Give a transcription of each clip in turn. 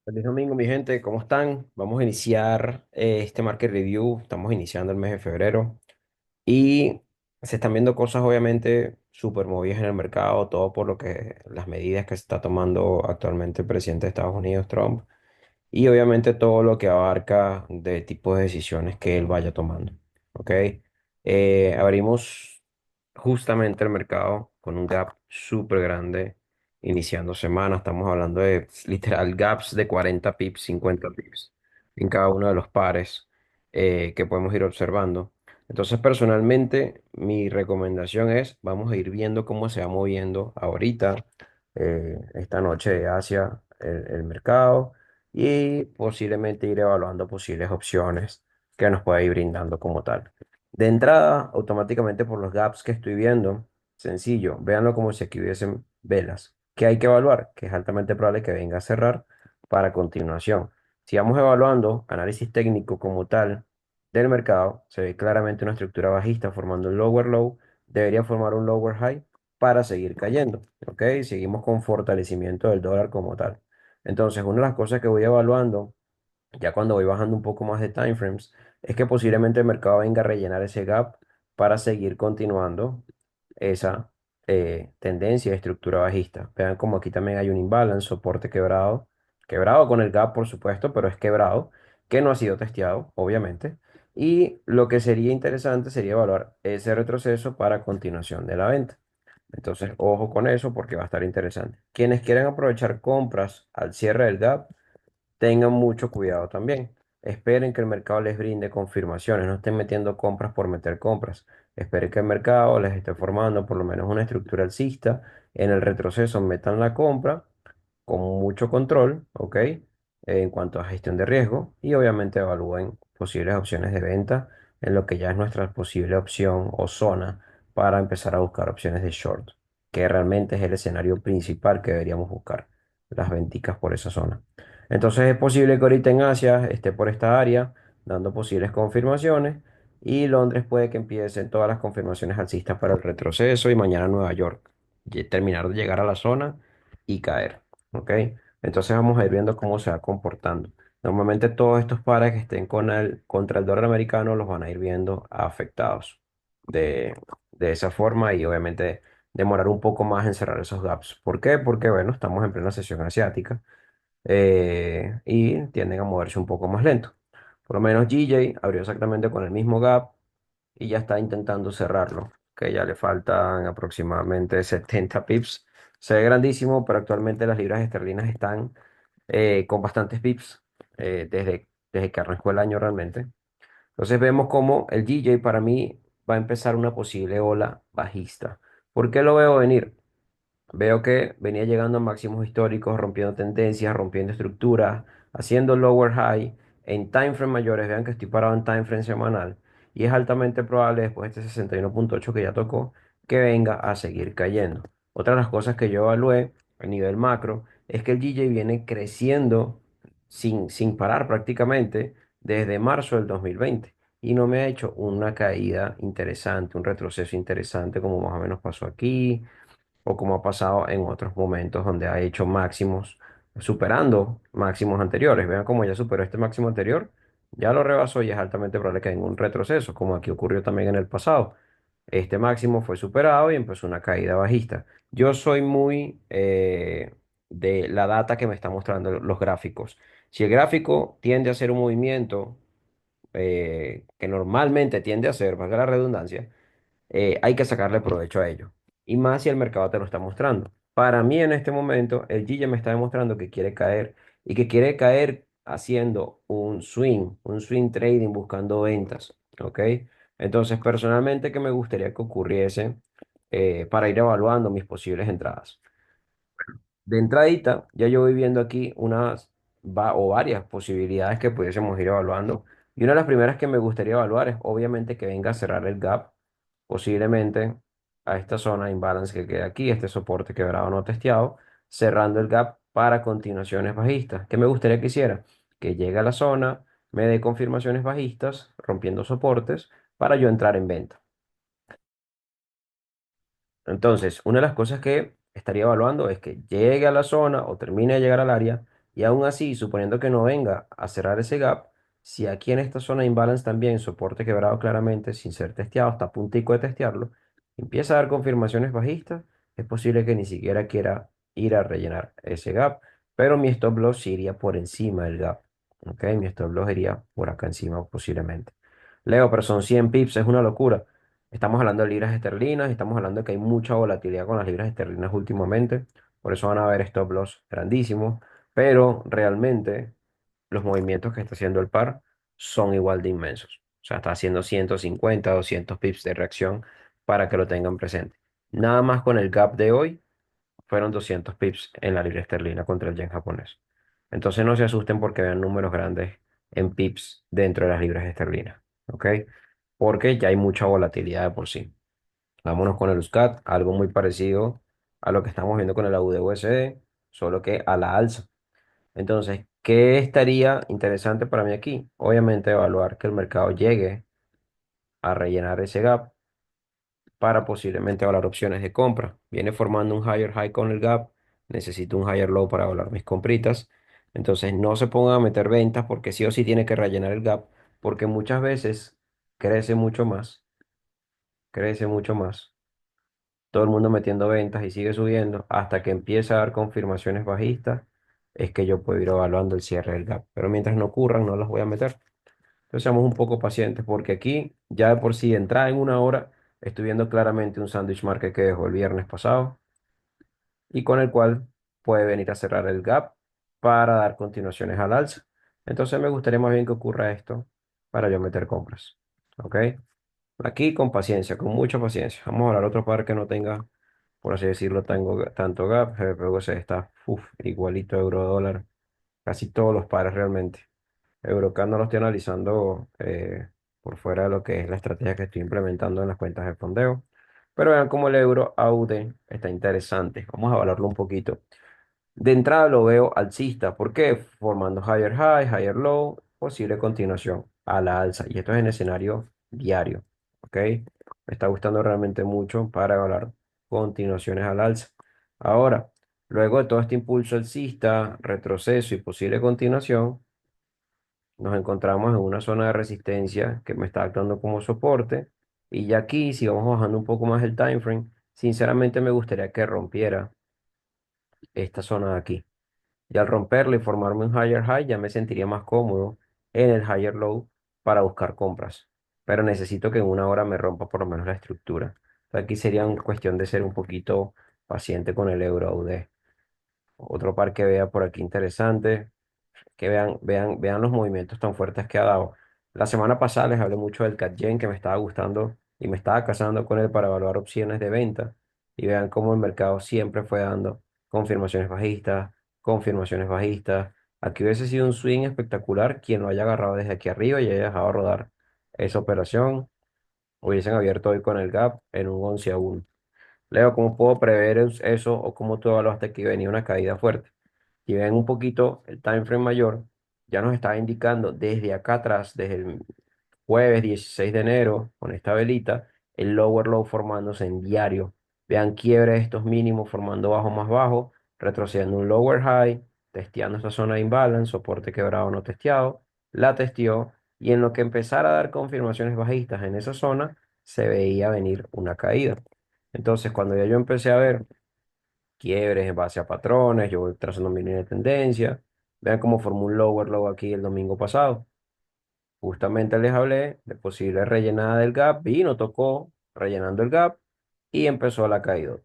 Feliz domingo, mi gente, ¿cómo están? Vamos a iniciar este market review. Estamos iniciando el mes de febrero y se están viendo cosas obviamente súper movidas en el mercado, todo por lo que las medidas que se está tomando actualmente el presidente de Estados Unidos, Trump, y obviamente todo lo que abarca de tipo de decisiones que él vaya tomando. ¿Ok? Abrimos justamente el mercado con un gap súper grande iniciando semana. Estamos hablando de literal gaps de 40 pips, 50 pips en cada uno de los pares que podemos ir observando. Entonces, personalmente, mi recomendación es, vamos a ir viendo cómo se va moviendo ahorita, esta noche hacia el mercado y posiblemente ir evaluando posibles opciones que nos pueda ir brindando como tal. De entrada, automáticamente por los gaps que estoy viendo, sencillo, véanlo como si aquí hubiesen velas. ¿Qué hay que evaluar? Que es altamente probable que venga a cerrar para continuación. Si vamos evaluando análisis técnico como tal del mercado, se ve claramente una estructura bajista formando un lower low, debería formar un lower high para seguir cayendo. ¿Ok? Seguimos con fortalecimiento del dólar como tal. Entonces, una de las cosas que voy evaluando, ya cuando voy bajando un poco más de timeframes, es que posiblemente el mercado venga a rellenar ese gap para seguir continuando esa tendencia de estructura bajista. Vean como aquí también hay un imbalance, soporte quebrado, quebrado con el gap, por supuesto, pero es quebrado, que no ha sido testeado, obviamente. Y lo que sería interesante sería evaluar ese retroceso para continuación de la venta. Entonces, ojo con eso porque va a estar interesante. Quienes quieran aprovechar compras al cierre del gap, tengan mucho cuidado también. Esperen que el mercado les brinde confirmaciones, no estén metiendo compras por meter compras. Esperen que el mercado les esté formando por lo menos una estructura alcista. En el retroceso metan la compra con mucho control, ¿ok? En cuanto a gestión de riesgo y obviamente evalúen posibles opciones de venta en lo que ya es nuestra posible opción o zona para empezar a buscar opciones de short, que realmente es el escenario principal que deberíamos buscar, las venticas por esa zona. Entonces es posible que ahorita en Asia esté por esta área dando posibles confirmaciones y Londres puede que empiecen todas las confirmaciones alcistas para el retroceso y mañana Nueva York terminar de llegar a la zona y caer. ¿Ok? Entonces vamos a ir viendo cómo se va comportando. Normalmente todos estos pares que estén contra el dólar americano los van a ir viendo afectados de, de esa forma y obviamente demorar un poco más en cerrar esos gaps. ¿Por qué? Porque bueno, estamos en plena sesión asiática y tienden a moverse un poco más lento. Por lo menos GJ abrió exactamente con el mismo gap y ya está intentando cerrarlo, que ya le faltan aproximadamente 70 pips. Se ve grandísimo, pero actualmente las libras esterlinas están con bastantes pips desde que arrancó el año realmente. Entonces vemos como el GJ para mí va a empezar una posible ola bajista. ¿Por qué lo veo venir? Veo que venía llegando a máximos históricos, rompiendo tendencias, rompiendo estructuras, haciendo lower high en time frame mayores. Vean que estoy parado en time frame semanal. Y es altamente probable, después de este 61,8 que ya tocó, que venga a seguir cayendo. Otra de las cosas que yo evalué a nivel macro es que el DJ viene creciendo sin parar prácticamente desde marzo del 2020. Y no me ha hecho una caída interesante, un retroceso interesante como más o menos pasó aquí o como ha pasado en otros momentos donde ha hecho máximos, superando máximos anteriores. Vean cómo ya superó este máximo anterior, ya lo rebasó y es altamente probable que haya un retroceso, como aquí ocurrió también en el pasado. Este máximo fue superado y empezó una caída bajista. Yo soy muy de la data que me está mostrando los gráficos. Si el gráfico tiende a hacer un movimiento que normalmente tiende a hacer, valga la redundancia, hay que sacarle provecho a ello. Y más si el mercado te lo está mostrando. Para mí en este momento, el GJ me está demostrando que quiere caer y que quiere caer haciendo un swing trading buscando ventas. ¿Ok? Entonces, personalmente, ¿qué me gustaría que ocurriese para ir evaluando mis posibles entradas? De entradita, ya yo voy viendo aquí o varias posibilidades que pudiésemos ir evaluando. Y una de las primeras que me gustaría evaluar es obviamente que venga a cerrar el gap, posiblemente a esta zona de imbalance que queda aquí, este soporte quebrado no testeado, cerrando el gap para continuaciones bajistas. ¿Qué me gustaría que hiciera? Que llegue a la zona, me dé confirmaciones bajistas, rompiendo soportes, para yo entrar en venta. Entonces, una de las cosas que estaría evaluando es que llegue a la zona o termine de llegar al área, Y aún así, suponiendo que no venga a cerrar ese gap, si aquí en esta zona de imbalance también, soporte quebrado claramente, sin ser testeado, está a puntico de testearlo, empieza a dar confirmaciones bajistas, es posible que ni siquiera quiera ir a rellenar ese gap, pero mi stop loss sí iría por encima del gap. ¿Ok? Mi stop loss iría por acá encima posiblemente. Leo, pero son 100 pips, es una locura. Estamos hablando de libras esterlinas, estamos hablando de que hay mucha volatilidad con las libras esterlinas últimamente, por eso van a haber stop loss grandísimos, pero realmente los movimientos que está haciendo el par son igual de inmensos. O sea, está haciendo 150, 200 pips de reacción para que lo tengan presente. Nada más con el gap de hoy fueron 200 pips en la libra esterlina contra el yen japonés. Entonces no se asusten porque vean números grandes en pips dentro de las libras esterlinas. ¿Ok? Porque ya hay mucha volatilidad de por sí. Vámonos con el USCAT, algo muy parecido a lo que estamos viendo con el AUD-USD, solo que a la alza. Entonces, ¿qué estaría interesante para mí aquí? Obviamente evaluar que el mercado llegue a rellenar ese gap para posiblemente evaluar opciones de compra. Viene formando un higher high con el gap, necesito un higher low para evaluar mis compritas. Entonces, no se pongan a meter ventas porque sí o sí tiene que rellenar el gap, porque muchas veces crece mucho más, crece mucho más. Todo el mundo metiendo ventas y sigue subiendo hasta que empieza a dar confirmaciones bajistas, es que yo puedo ir evaluando el cierre del gap. Pero mientras no ocurran, no las voy a meter. Entonces seamos un poco pacientes porque aquí ya de por sí entrada en una hora estoy viendo claramente un sandwich market que dejó el viernes pasado y con el cual puede venir a cerrar el gap para dar continuaciones al alza. Entonces me gustaría más bien que ocurra esto para yo meter compras. ¿Ok? Aquí con paciencia, con mucha paciencia. Vamos a hablar otro par que no tenga, por así decirlo, tanto gap. GBP/USD está igualito euro dólar. Casi todos los pares realmente. Eurocar no lo estoy analizando por fuera de lo que es la estrategia que estoy implementando en las cuentas de fondeo. Pero vean cómo el euro AUD está interesante. Vamos a valorarlo un poquito. De entrada lo veo alcista. ¿Por qué? Formando higher high, higher low, posible continuación a la alza. Y esto es en escenario diario. ¿Ok? Me está gustando realmente mucho para evaluar continuaciones al alza. Ahora, luego de todo este impulso alcista, retroceso y posible continuación, nos encontramos en una zona de resistencia que me está actuando como soporte. Y ya aquí, si vamos bajando un poco más el time frame, sinceramente me gustaría que rompiera esta zona de aquí. Y al romperlo y formarme un higher high, ya me sentiría más cómodo en el higher low para buscar compras. Pero necesito que en una hora me rompa por lo menos la estructura. O sea, aquí sería una cuestión de ser un poquito paciente con el euro UD. Otro par que vea por aquí interesante, que vean los movimientos tan fuertes que ha dado. La semana pasada les hablé mucho del CatGen que me estaba gustando y me estaba casando con él para evaluar opciones de venta. Y vean cómo el mercado siempre fue dando confirmaciones bajistas, confirmaciones bajistas. Aquí hubiese sido un swing espectacular quien lo haya agarrado desde aquí arriba y haya dejado rodar esa operación. Hubiesen abierto hoy con el gap en un 11-1. Leo, ¿cómo puedo prever eso o cómo tú evaluaste que venía una caída fuerte? Si ven un poquito el time frame mayor, ya nos está indicando desde acá atrás, desde el jueves 16 de enero, con esta velita, el lower low formándose en diario. Vean quiebre de estos mínimos formando bajo más bajo, retrocediendo un lower high, testeando esta zona de imbalance, soporte quebrado no testeado, la testeó y en lo que empezara a dar confirmaciones bajistas en esa zona, se veía venir una caída. Entonces, cuando ya yo empecé a ver quiebres en base a patrones, yo voy trazando mi línea de tendencia. Vean cómo formó un lower low aquí el domingo pasado. Justamente les hablé de posible rellenada del gap, vino, tocó rellenando el gap y empezó la caída.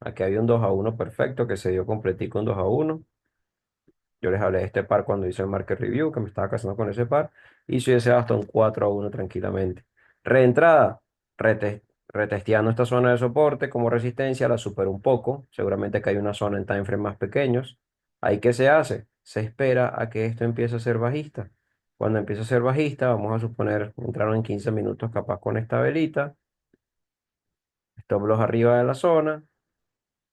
Aquí había un 2-1 perfecto que se dio completico un 2-1. Yo les hablé de este par cuando hice el market review, que me estaba casando con ese par, y se hice hasta un 4-1 tranquilamente. Reentrada, retesteando esta zona de soporte como resistencia, la superó un poco. Seguramente que hay una zona en time frame más pequeños. ¿Ahí qué se hace? Se espera a que esto empiece a ser bajista. Cuando empiece a ser bajista, vamos a suponer, entraron en 15 minutos capaz con esta velita, stop loss arriba de la zona,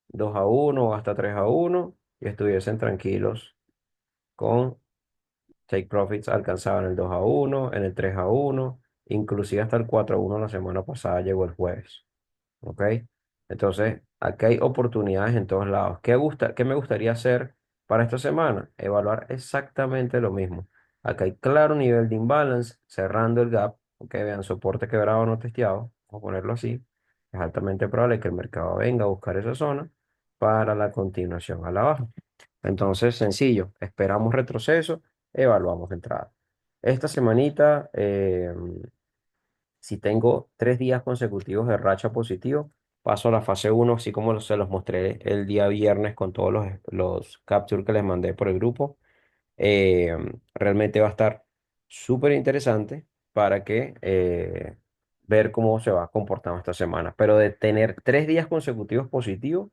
2-1 o hasta 3-1, y estuviesen tranquilos con take profits alcanzaban el 2-1, en el 3-1, inclusive hasta el 4-1 la semana pasada llegó el jueves. ¿Ok? Entonces, aquí hay oportunidades en todos lados. ¿Qué me gustaría hacer? Para esta semana, evaluar exactamente lo mismo. Acá hay claro nivel de imbalance, cerrando el gap. Ok, vean, soporte quebrado no testeado. Vamos a ponerlo así. Es altamente probable que el mercado venga a buscar esa zona para la continuación a la baja. Entonces, sencillo, esperamos retroceso, evaluamos entrada. Esta semanita, si tengo 3 días consecutivos de racha positivo, paso a la fase uno, así como se los mostré el día viernes con todos los capture que les mandé por el grupo. Realmente va a estar súper interesante para que ver cómo se va comportando esta semana. Pero de tener 3 días consecutivos positivos,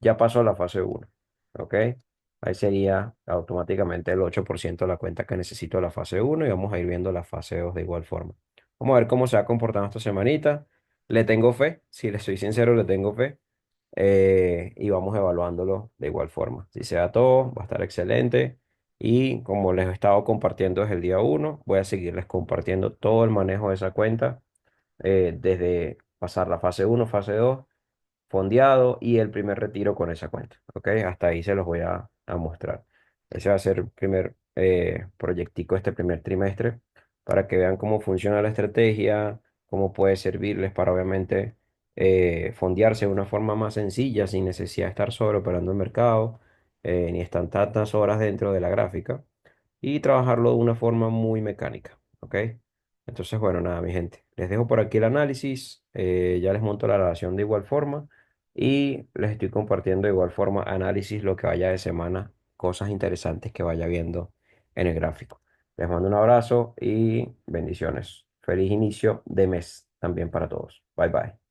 ya pasó a la fase uno. ¿Ok? Ahí sería automáticamente el 8% de la cuenta que necesito de la fase uno y vamos a ir viendo la fase 2 de igual forma. Vamos a ver cómo se va comportando esta semanita. Le tengo fe, si le soy sincero, le tengo fe. Y vamos evaluándolo de igual forma. Si se da todo, va a estar excelente. Y como les he estado compartiendo desde el día uno, voy a seguirles compartiendo todo el manejo de esa cuenta, desde pasar la fase uno, fase 2, fondeado y el primer retiro con esa cuenta. ¿Ok? Hasta ahí se los voy a mostrar. Ese va a ser el primer proyectico este primer trimestre para que vean cómo funciona la estrategia, cómo puede servirles para obviamente fondearse de una forma más sencilla sin necesidad de estar sobreoperando el mercado, ni estar tantas horas dentro de la gráfica y trabajarlo de una forma muy mecánica. ¿Ok? Entonces, bueno, nada, mi gente. Les dejo por aquí el análisis. Ya les monto la relación de igual forma y les estoy compartiendo de igual forma análisis lo que vaya de semana, cosas interesantes que vaya viendo en el gráfico. Les mando un abrazo y bendiciones. Feliz inicio de mes también para todos. Bye bye.